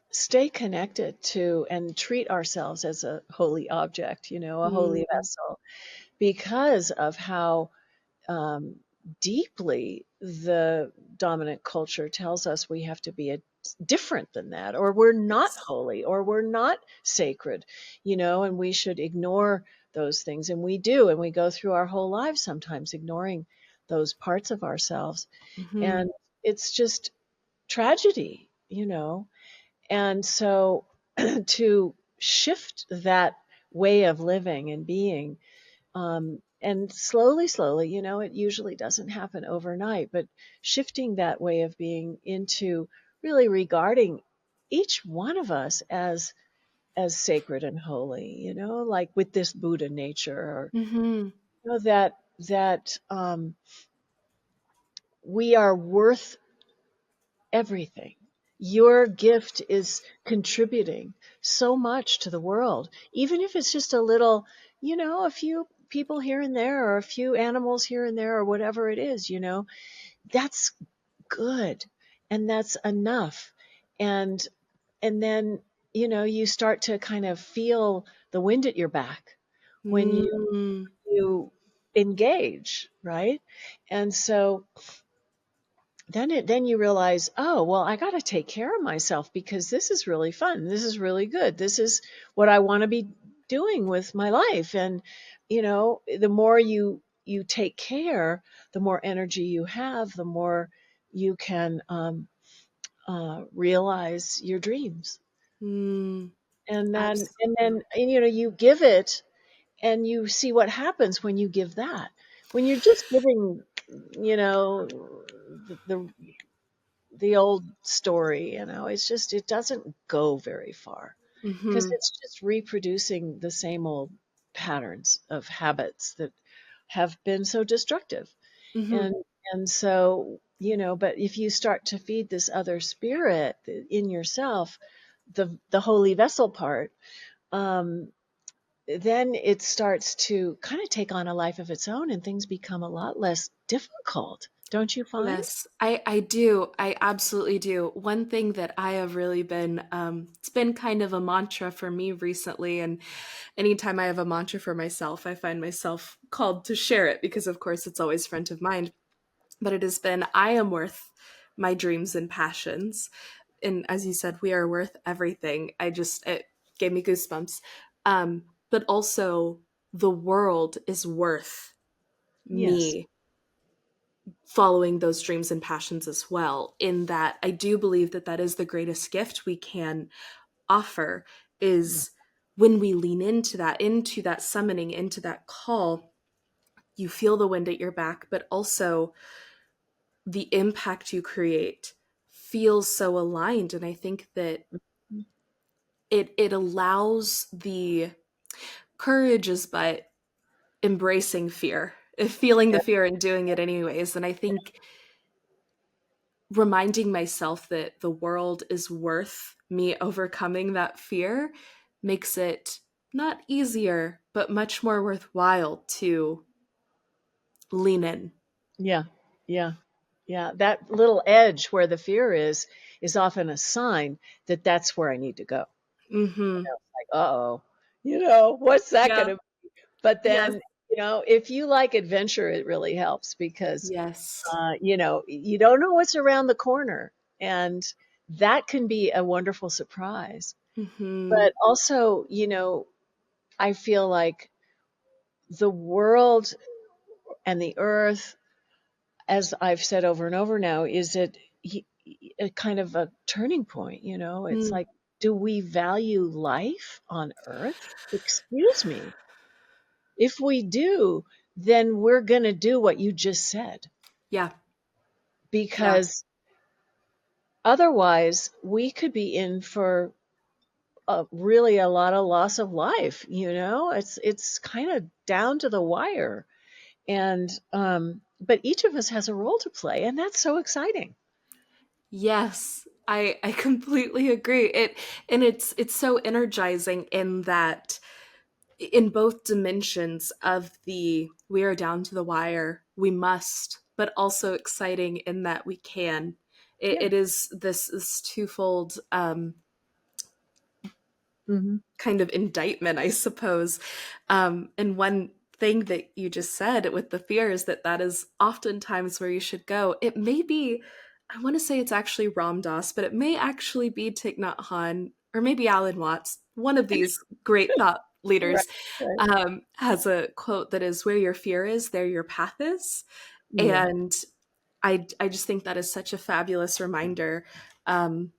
stay connected to and treat ourselves as a holy object, a holy Mm. vessel, because of how um, deeply the dominant culture tells us we have to be different than that, or we're not Yes. holy, or we're not sacred, and we should ignore those things. And we do, and we go through our whole lives sometimes ignoring those parts of ourselves. Hmm. And it's just tragedy. And so to shift that way of living and being, and slowly, slowly, it usually doesn't happen overnight, but shifting that way of being into really regarding each one of us as sacred and holy, like with this Buddha nature, or Hmm. that we are worth everything. Your gift is contributing so much to the world, even if it's just a little, a few people here and there, or a few animals here and there, or whatever it is, that's good, and that's enough. And and then, you start to kind of feel the wind at your back when Mm, you engage, right? And so then you realize, oh, well, I got to take care of myself, because this is really fun. This is really good. This is what I want to be doing with my life. And, the more you take care, the more energy you have, the more you can realize your dreams. mm, And then you give it, and you see what happens when you give that. When you're just giving, the old story, it doesn't go very far, because mhm, it's just reproducing the same old patterns of habits that have been so destructive. mhm. And so, but if you start to feed this other spirit in yourself, the holy vessel part, um, then it starts to kind of take on a life of its own, and things become a lot less difficult, don't you find? Yes, I do. I absolutely do. One thing that I have really been, it's been kind of a mantra for me recently. And anytime I have a mantra for myself, I find myself called to share it because, of course, it's always front of mind. But it has been, I am worth my dreams and passions. And as you said, we are worth everything. It gave me goosebumps. But also, the world is worth Yes. me following those dreams and passions as well, in that I do believe that that is the greatest gift we can offer, Yeah. is when we lean into that summoning, into that call. You feel the wind at your back, but also the impact you create feels so aligned. And I think that it allows the courage is but embracing fear, feeling the Yeah. fear and doing it anyways. And I think reminding myself that the world is worth me overcoming that fear makes it not easier, but much more worthwhile to lean in. Yeah. Yeah. Yeah. That little edge where the fear is often a sign that that's where I need to go. Mm-hmm. Like, uh-oh, what's that Yeah. gonna be? But Yes. then, if you like adventure, it really helps, because Yes. you don't know what's around the corner, and that can be a wonderful surprise. Mm-hmm. But also, I feel like the world and the earth, as I've said over and over now, is a kind of a turning point. It's Mm. like, do we value life on earth? Excuse me. If we do, then we're going to do what you just said, Yeah. Yeah. because otherwise we could be in for really a lot of loss of life. It's kind of down to the wire. And but each of us has a role to play, and that's so exciting. Yes. I completely agree. It's so energizing in that, in both dimensions of the we are down to the wire, we must, but also exciting in that we can. Yeah. It is this twofold Hmm. kind of indictment, I suppose. And one thing that you just said with the fear is that that is oftentimes where you should go. It may be, I want to say it's actually Ram Dass, but it may actually be Thich Nhat Hanh or maybe Alan Watts. One of these great thought Right. leaders Right. has a quote that is, "Where your fear is, there your path is." Yeah. And I just think that is such a fabulous reminder, um,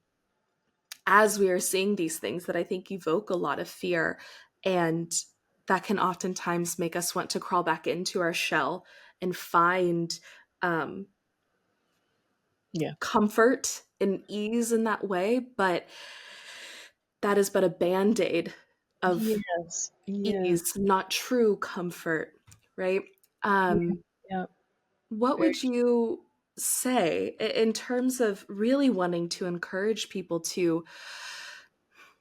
as we are seeing these things that I think evoke a lot of fear. And that can oftentimes make us want to crawl back into our shell and find um, Yeah. comfort and ease in that way. But that is but a band aid of Yes. Yes. ease, not true comfort, right? Yeah. Um, Yeah. what Very would you say in terms of really wanting to encourage people to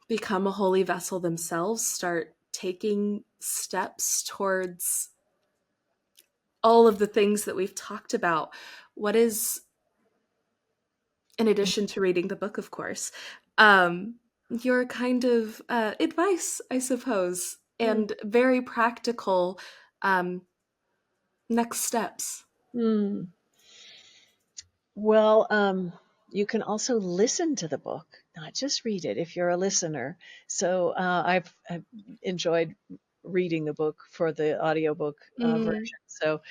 become a holy vessel themselves, start taking steps towards all of the things that we've talked about? What is, in addition to reading the book, of course, um, your kind of advice, I suppose, and very practical um, next steps? Mm. Well, you can also listen to the book, not just read it if you're a listener. So I've enjoyed reading the book for the audiobook Mm, version. So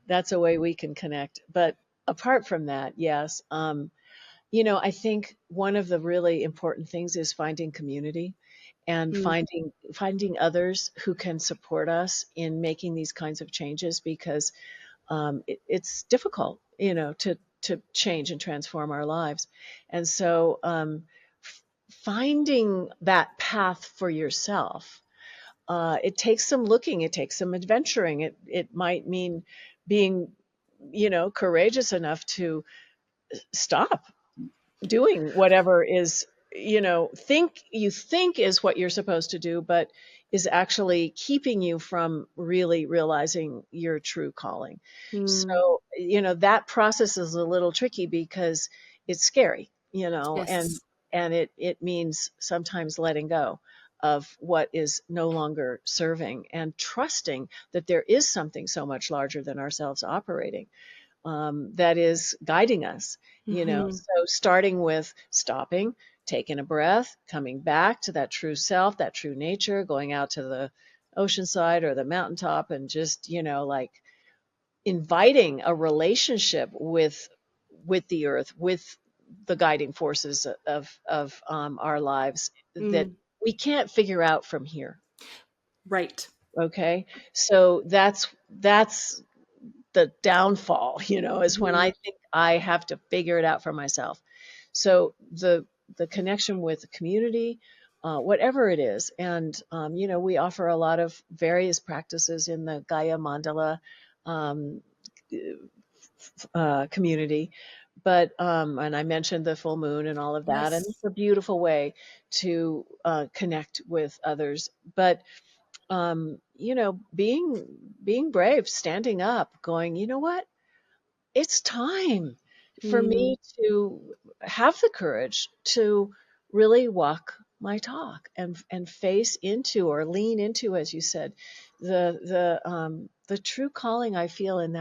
that's a way we can connect. But apart from that, yes, I think one of the really important things is finding community and mm, finding others who can support us in making these kinds of changes, because it's difficult, to change and transform our lives. And so finding that path for yourself, it takes some looking, it takes some adventuring. It might mean being, courageous enough to stop doing whatever is, think is what you're supposed to do, but is actually keeping you from really realizing your true calling. mm. So, that process is a little tricky because it's scary, and Yes. it means sometimes letting go of what is no longer serving and trusting that there is something so much larger than ourselves operating, that is guiding us. Hmm. So starting with stopping, taking a breath, coming back to that true self, that true nature, going out to the oceanside or the mountaintop, and just, like inviting a relationship with the earth, with the guiding forces of our lives that Mm. we can't figure out from here. Right. Okay, so that's the downfall, is when Hmm. I think I have to figure it out for myself. So the connection with the community, whatever it is, and we offer a lot of various practices in the Gaia Mandala um, community. But and I mentioned the full moon and all of that, and Yes. it's a beautiful way to connect with others. But being brave, standing up, going, you know what? It's time for Mm. me to have the courage to really walk my talk and face into, or lean into, as you said, the true calling I feel in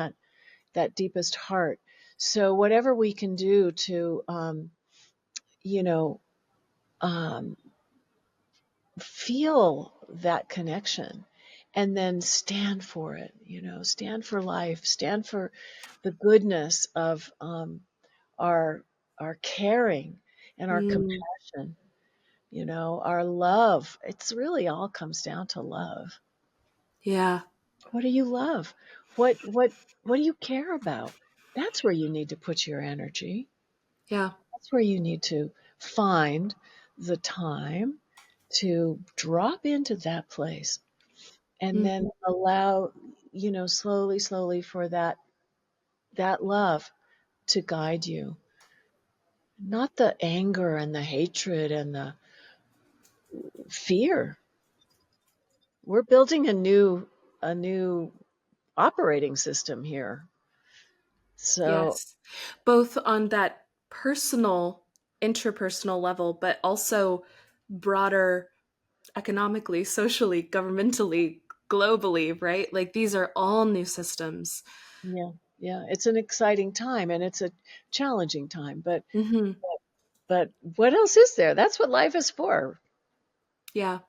that deepest heart. So whatever we can do to you know um, feel that connection, and then stand for it, stand for life, stand for the goodness of our our caring and our Mm. compassion, our love. It's really all comes down to love. Yeah. What do you love? What do you care about? That's where you need to put your energy. Yeah. That's where you need to find the time to drop into that place, and then Hmm. allow, slowly for that love to guide you, not the anger and the hatred and the fear. We're building a new operating system here. So Yes. Both on that personal, interpersonal level, but also broader economically, socially, governmentally, globally, right? Like these are all new systems. yeah, yeah, it's an exciting time, and it's a challenging time, Hmm. but what else is there? That's what life is for. Yeah.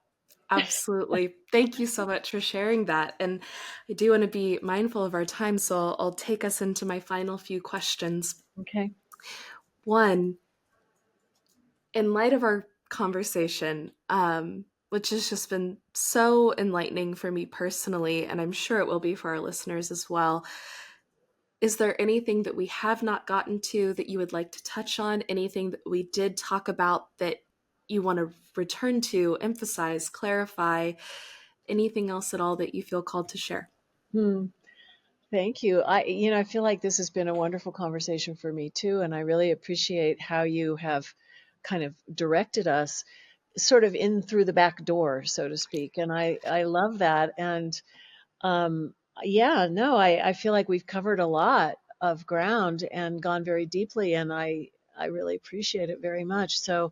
Absolutely. Thank you so much for sharing that. And I do want to be mindful of our time, so I'll take us into my final few questions. Okay. One, in light of our conversation, which has just been so enlightening for me personally, and I'm sure it will be for our listeners as well, is there anything that we have not gotten to that you would like to touch on? Anything that we did talk about that you want to return to, emphasize, clarify? Anything else at all that you feel called to share? Hmm. Thank you. I feel like this has been a wonderful conversation for me too, and I really appreciate how you have kind of directed us sort of in through the back door, so to speak. And I love that. And yeah, no, I feel like we've covered a lot of ground and gone very deeply, and I really appreciate it very much. So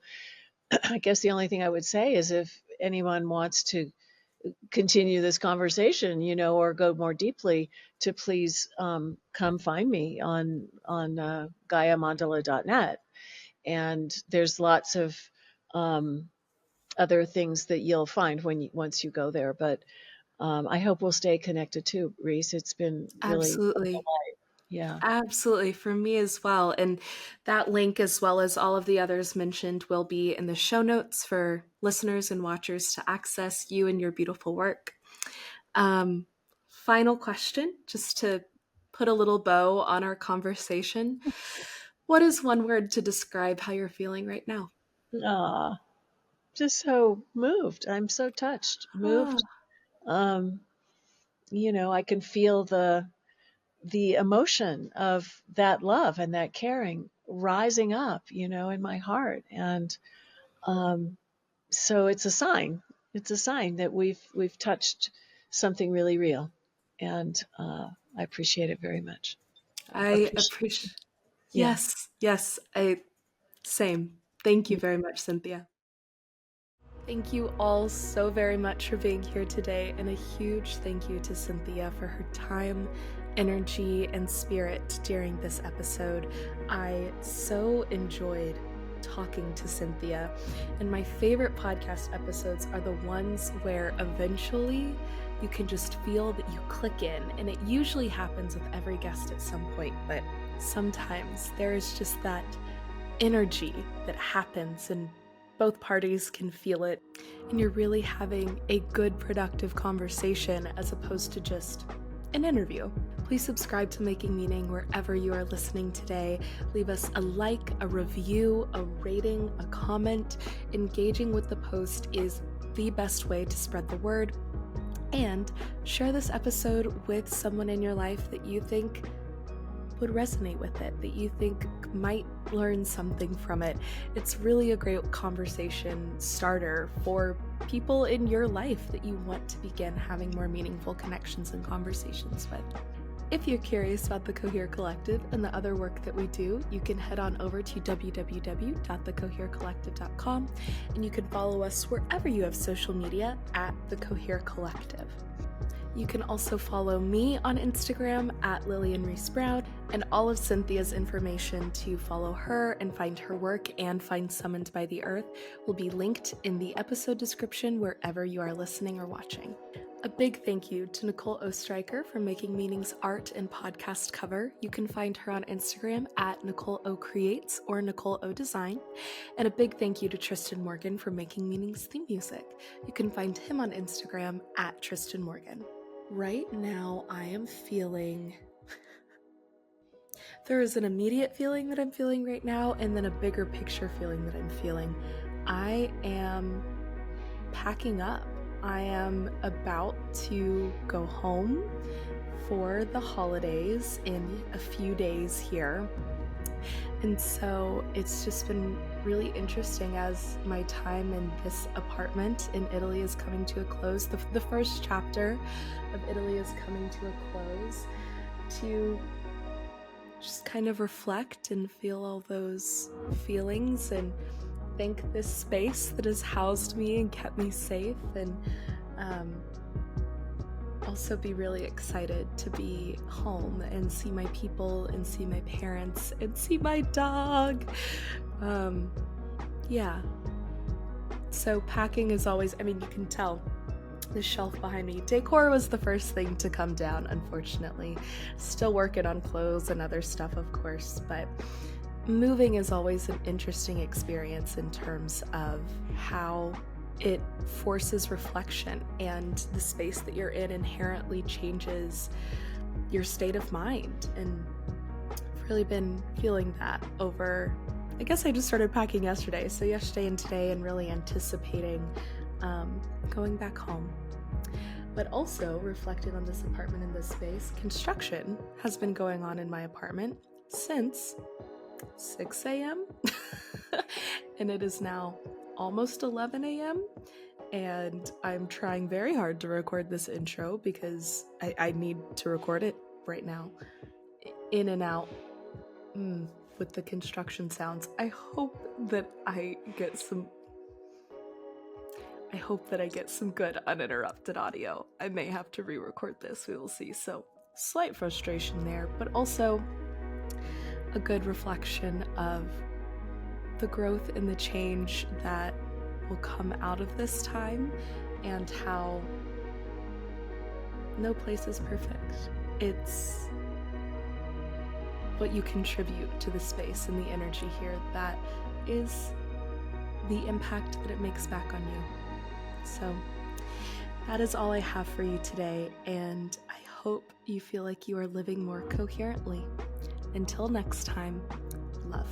I guess the only thing I would say is if anyone wants to continue this conversation, or go more deeply, to please come find me on GaiaMandala.net. And there's lots of other things that you'll find once you go there. But I hope we'll stay connected too, Reese. It's been really a Absolutely. delight. Yeah. Absolutely, for me as well. And that link, as well as all of the others mentioned, will be in the show notes for listeners and watchers to access you and your beautiful work. Final question, just to put a little bow on our conversation. What is one word to describe how you're feeling right now? Ah, just so moved. I'm so touched, moved. Um, I can feel the emotion of that love and that caring rising up, in my heart. And um, so it's a sign. It's a sign that we've touched something really real, and I appreciate it very much. I Appreciation. appreciate. Yeah. Yes, yes, I same. Thank you very much, Cynthia. Thank you all so very much for being here today, and a huge thank you to Cynthia for her time, energy, and spirit during this episode. I so enjoyed talking to Cynthia, and my favorite podcast episodes are the ones where eventually you can just feel that you click in, and it usually happens with every guest at some point, but sometimes there is just that energy that happens, and both parties can feel it, and you're really having a good, productive conversation as opposed to just an interview. Please subscribe to Making Meaning wherever you are listening today. Leave us a like, a review, a rating, a comment. Engaging with the post is the best way to spread the word. And share this episode with someone in your life that you think would resonate with it, that you think might learn something from it. It's really a great conversation starter for people in your life that you want to begin having more meaningful connections and conversations with. If you're curious about the Cohere Collective and the other work that we do, you can head on over to www.thecoherecollective.com, and you can follow us wherever you have social media at the Cohere Collective. You can also follow me on Instagram at Lillian Reese Brown, and all of Cynthia's information to follow her and find her work and find Summoned by the Earth will be linked in the episode description wherever you are listening or watching. A big thank you to Nicole Oesterreicher for making Meaning's art and podcast cover. You can find her on Instagram at Nicole O Creates or Nicole O Design. And a big thank you to Tristan Morgan for making Meaning's theme music. You can find him on Instagram at Tristan Morgan. Right now, I am feeling... There is an immediate feeling that I'm feeling right now, and then a bigger picture feeling that I'm feeling. I am packing up. I am about to go home for the holidays in a few days here. And so it's just been really interesting as my time in this apartment in Italy is coming to a close. The first chapter of Italy is coming to a close, to just kind of reflect and feel all those feelings and thank this space that has housed me and kept me safe, and also be really excited to be home and see my people and see my parents and see my dog. Yeah. So packing is always, you can tell the shelf behind me. Decor was the first thing to come down, unfortunately. Still working on clothes and other stuff, of course, but moving is always an interesting experience in terms of how it forces reflection, and the space that you're in inherently changes your state of mind. And I've really been feeling that over, I guess I just started packing yesterday, so yesterday and today, and really anticipating going back home. But also, reflecting on this apartment and this space, construction has been going on in my apartment since 6 a.m. and it is now almost 11 a.m. and I'm trying very hard to record this intro because I need to record it right now. In and out with the construction sounds. I hope that I get some good uninterrupted audio. I may have to re-record this, we will see. So slight frustration there, but also a good reflection of the growth and the change that will come out of this time, and how no place is perfect. It's what you contribute to the space and the energy here that is the impact that it makes back on you. So that is all I have for you today, and I hope you feel like you are living more coherently. Until next time, love.